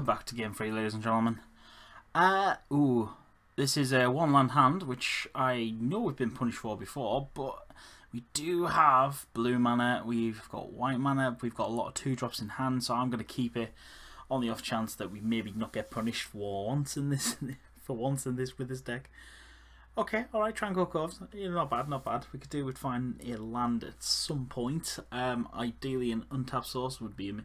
back to Game 3, ladies and gentlemen. This is a one-land hand, which I know we've been punished for before, but we do have blue mana, we've got white mana, we've got a lot of 2-drops in hand, so I'm going to keep it on the off chance that we maybe not get punished for once in this, with this deck. Okay, alright, Tranquil Coves, not bad, not bad. We could do with find a land at some point. Ideally an untapped source would be a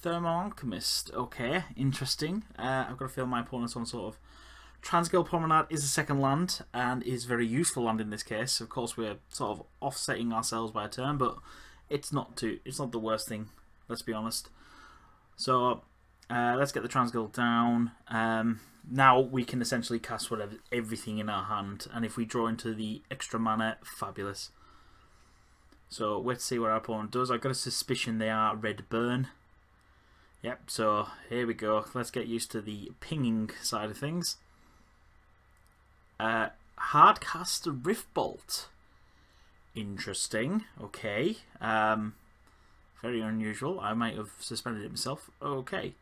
Thermal Alchemist. Okay, interesting. I've got to feel my opponent's on sort of Transguild Promenade is a second land and is very useful land in this case. Of course, we're sort of offsetting ourselves by a turn, but it's not the worst thing. Let's be honest. So let's get the Transguild down. Now we can essentially cast everything in our hand, and if we draw into the extra mana, fabulous. So let's see what our opponent does. I've got a suspicion they are red burn. Yep, so here we go. Let's get used to the pinging side of things. Hardcast Riftbolt. Interesting. Okay. Very unusual. I might have suspended it myself. Okay.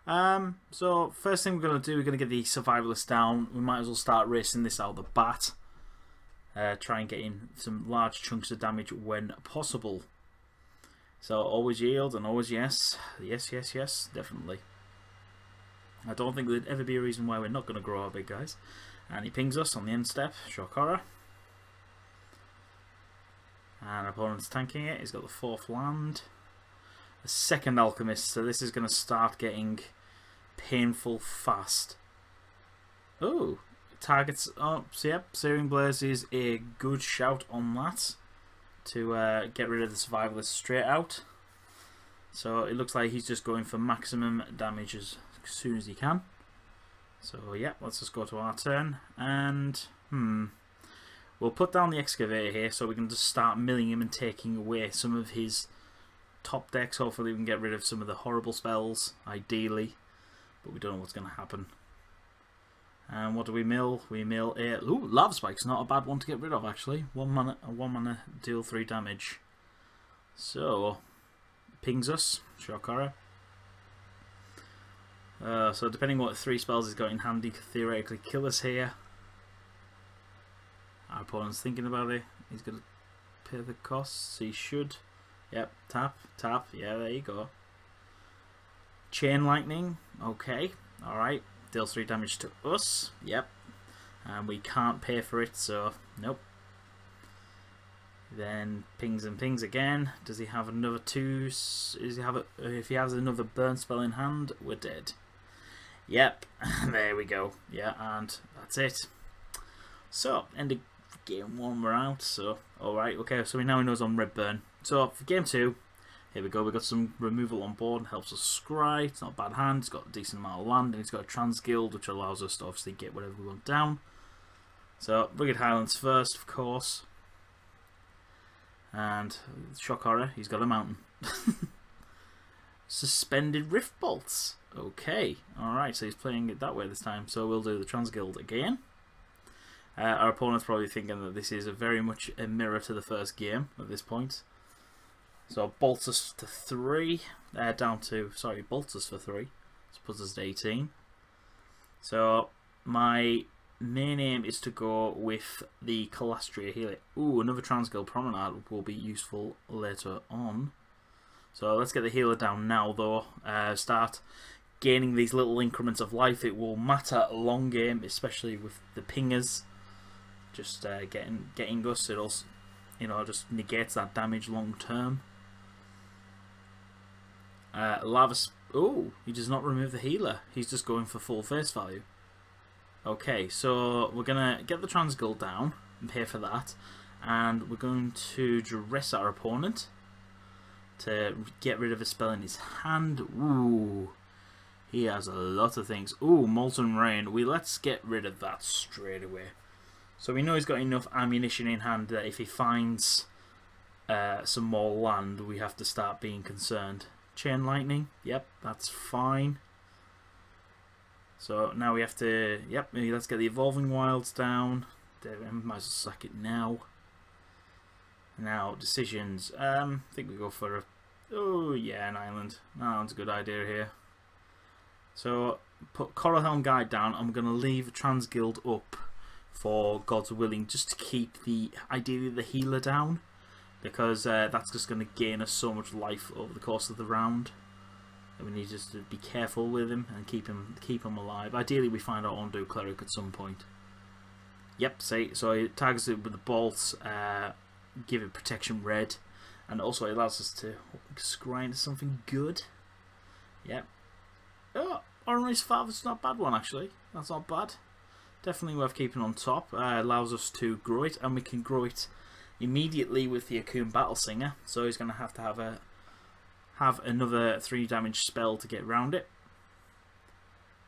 So first thing we're going to do, we're going to get the Survivalist down. We might as well start racing this out the bat. Try and get in some large chunks of damage when possible. So always yield and always yes. Yes, yes, yes, definitely. I don't think there'd ever be a reason why we're not going to grow our big guys. And he pings us on the end step. Shock Horror. And our opponent's tanking it. He's got the 4th land. A second Alchemist. So this is going to start getting painful fast. Oh, targets. Oh, so yep. Searing Blaze is a good shout on that to get rid of the Survivalist straight out. So it looks like he's just going for maximum damage as soon as he can. So yeah, let's just go to our turn and we'll put down the Excavator here so we can just start milling him and taking away some of his top decks. Hopefully we can get rid of some of the horrible spells, ideally, but we don't know what's going to happen. And what do we mill? We mill a... Ooh, Lava Spike's not a bad one to get rid of, actually. 1 mana, deal 3 damage. So, pings us. Shock Horror. So depending on what 3 spells he's got in hand, he could theoretically kill us here. Our opponent's thinking about it. He's going to pay the costs. He should. Yep, tap, tap. Yeah, there you go. Chain Lightning. Okay, alright. Deals 3 damage to us. Yep. And we can't pay for it, so nope. Then pings and pings again. Does he have another 2? Does he have if he has another burn spell in hand, we're dead. Yep. There we go. Yeah, and that's it. So, end of game 1, we're out. So, alright, okay, so we now know he's on red burn. So, for game 2, here we go, we've got some removal on board, helps us scry, it's not a bad hand, he's got a decent amount of land, and he's got a Transguild, which allows us to obviously get whatever we want down. So, Rugged Highlands first, of course. And, Shock Horror, he's got a mountain. Suspended Riftbolts. Okay, alright, so he's playing it that way this time, so we'll do the Transguild again. Our opponent's probably thinking that this is very much a mirror to the first game at this point. So bolts us to 3, bolts us for 3. This puts us at 18. So my main aim is to go with the Calastria Healer. Ooh, another Transguild Promenade will be useful later on. So let's get the healer down now though. Start gaining these little increments of life. It will matter long game, especially with the pingers. Just getting us, it'll, just negates that damage long term. Oh, he does not remove the healer. He's just going for full face value. Okay, so we're gonna get the Transguild down and pay for that, and we're going to dress our opponent to get rid of a spell in his hand. Ooh, he has a lot of things. Ooh, Molten Rain. Let's get rid of that straight away. So we know he's got enough ammunition in hand that if he finds some more land, we have to start being concerned. Chain Lightning, yep, that's fine. So now we have to, yep, let's get the Evolving Wilds down. There, might as well sack it now. Now, decisions. I think we go for a, oh yeah, an island. No, that's a good idea here. So put Coral Helm Guide down. I'm going to leave Transguild up for God's willing, just to keep ideally the healer down, because that's just going to gain us so much life over the course of the round. And we need just to be careful with him and keep him alive. Ideally, we find our Undo Cleric at some point. Yep, see, so it targets it with the bolts, give it protection red, and also it allows us to scry into something good. Yep. Oh, Ordinary Father's not a bad one actually. That's not bad. Definitely worth keeping on top. Allows us to grow it, and we can grow it immediately with the Akun Battle Singer. So he's going to have another 3 damage spell to get around it.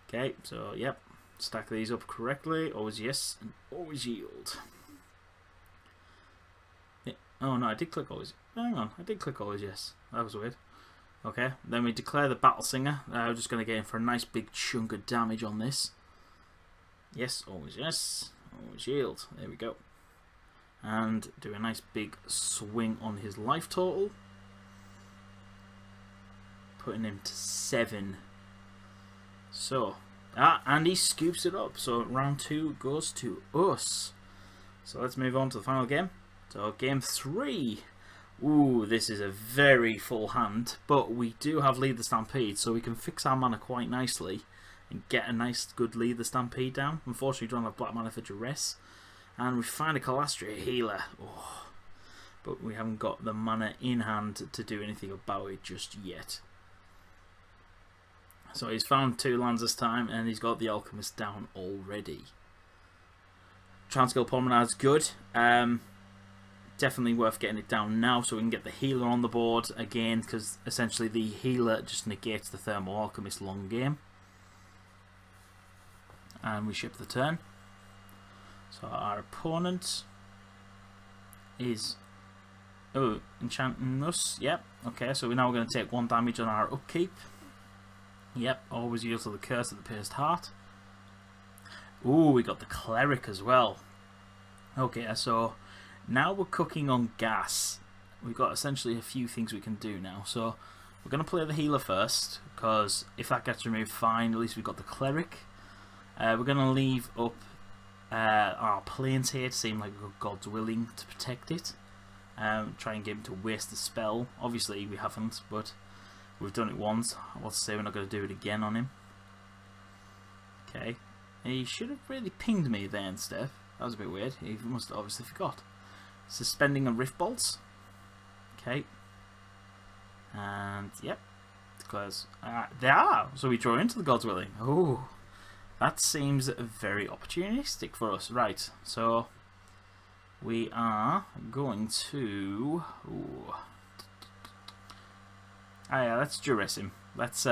Okay, so yep, stack these up correctly. Always yes, and always yield. Yeah. Oh no, I did click always. Hang on, I did click always yes. That was weird. Okay, then we declare the Battle Singer. We're just going to get in for a nice big chunk of damage on this. Yes, always yield. There we go. And do a nice big swing on his life total. Putting him to 7. So, and he scoops it up. So round 2 goes to us. So let's move on to the final game. So game 3. Ooh, this is a very full hand, but we do have Lead the Stampede, so we can fix our mana quite nicely and get a nice good Lead the Stampede down. Unfortunately, we don't have black mana for Duress, and we find a Calastria healer. Oh, but we haven't got the mana in hand to do anything about it just yet. So he's found 2 lands this time, and he's got the Alchemist down already. Transguild Promenade's good. Definitely worth getting it down now so we can get the healer on the board again, because essentially the healer just negates the Thermal Alchemist long game. And we ship the turn. So our opponent is enchanting us. Yep. Okay, so we're now going to take 1 damage on our upkeep. Yep, always yield to the Curse of the Pierced Heart. Ooh, we got the Cleric as well. Okay, so now we're cooking on gas. We've got essentially a few things we can do now. So we're going to play the healer first, because if that gets removed, fine. At least we've got the Cleric. We're going to leave up our planes here to seem like we've got God's willing to protect it. Try and get him to waste the spell. Obviously we haven't, but we've done it once. What's to say we're not going to do it again on him. Okay. He should have really pinged me there instead. That was a bit weird. He must have obviously forgot. Suspending a Rift Bolts. Okay. And, yep. Declares. They are! So we draw into the God's Willing. Oh, that seems very opportunistic for us. Right, so we are going to... Ooh. Ah, yeah, let's duress him. Let's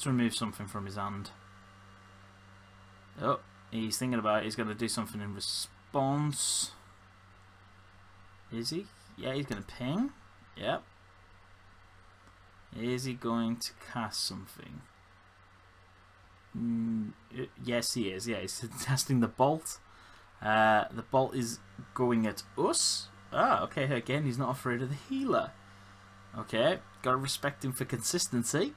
remove something from his hand. Oh, he's thinking about it. He's going to do something in response. Is he? Yeah, he's going to ping. Yep. Is he going to cast something? Yes, he is. Yeah, he's testing the bolt. The bolt is going at us. Ah, okay. Again, he's not afraid of the healer. Okay, gotta respect him for consistency.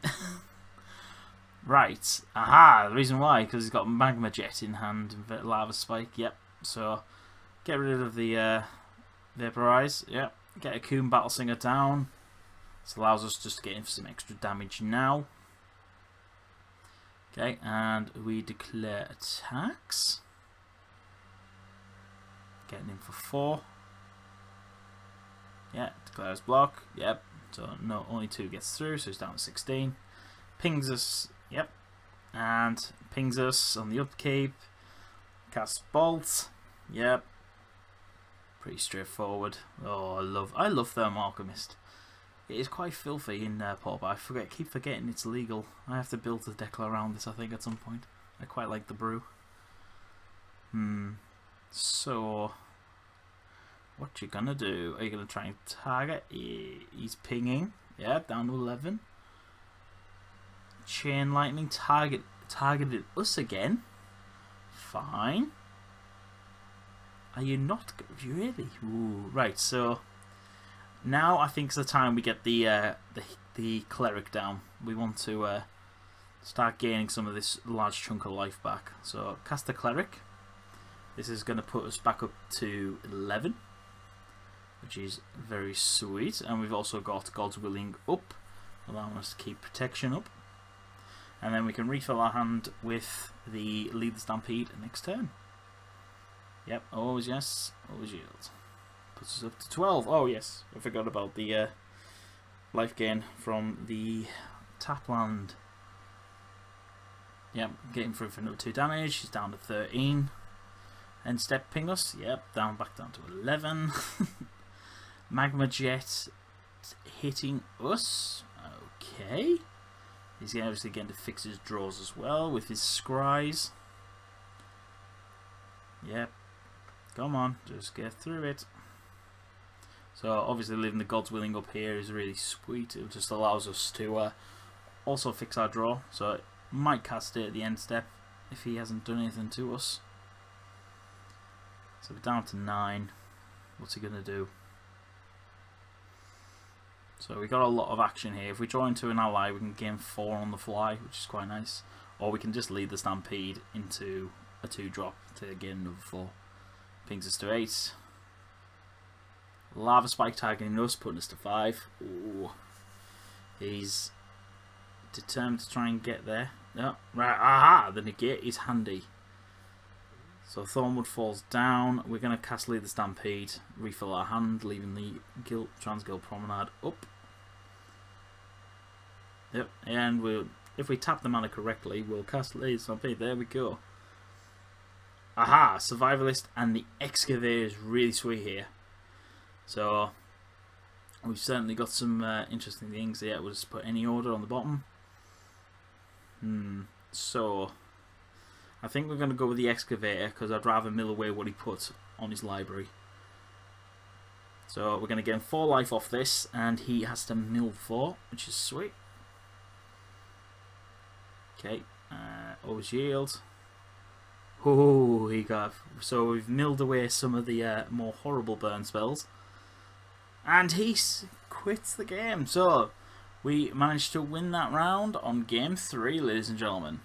Right. Aha, the reason why, because he's got Magma Jet in hand and Lava Spike. Yep. So get rid of the Vaporize. Yep. Get a Akun Battle Singer down. This allows us just to get in for some extra damage now. Okay, and we declare attacks. Getting in for 4. Yeah, declares block. Yep. So no, only 2 gets through, so he's down to 16. Pings us. Yep. And pings us on the upkeep. Casts Bolt. Yep. Pretty straightforward. Oh, I love Thermal Alchemist. It is quite filthy in Pauper. I keep forgetting it's legal. I have to build the deck around this, I think, at some point. I quite like the brew. So, what you gonna do? Are you gonna try and target? He's pinging. Yeah, down to 11. Chain Lightning targeted us again. Fine. Are you not really? Ooh, right. So now I think it's the time we get the Cleric down. We want to start gaining some of this large chunk of life back. So cast the Cleric. This is going to put us back up to 11, which is very sweet. And we've also got God's Willing up, allowing us to keep protection up. And then we can refill our hand with the Lead the Stampede next turn. Yep, always yes, always yield. Puts us up to 12. Oh yes, I forgot about the life gain from the tap land. Yep, getting through for another 2 damage. He's down to 13. End step ping us. Yep, back down to 11. Magma Jet hitting us. Okay. He's obviously getting to fix his draws as well with his scries. Yep. Come on, just get through it. So obviously leaving the God's Willing up here is really sweet. It just allows us to also fix our draw. So might cast it at the end step if he hasn't done anything to us. So we're down to 9. What's he going to do? So we got a lot of action here. If we draw into an ally, we can gain 4 on the fly, which is quite nice. Or we can just lead the Stampede into a 2-drop to gain another 4. Pings us to 8. Lava Spike targeting us, putting us to 5. Ooh. He's determined to try and get there. No, right, aha! The negate is handy. So Thornwood falls down. We're going to cast Lead the Stampede, refill our hand, leaving the Transguild Promenade up. Yep, and if we tap the mana correctly, we'll cast Lead the Stampede. There we go. Aha! Survivalist and the Excavator is really sweet here. So we've certainly got some interesting things here. We'll just put any order on the bottom. So I think we're going to go with the Excavator because I'd rather mill away what he put on his library. So we're going to get 4 life off this, and he has to mill 4, which is sweet. Okay, always yield. Oh, he got. So we've milled away some of the more horrible burn spells, and he quits the game. So we managed to win that round on game 3, ladies and gentlemen.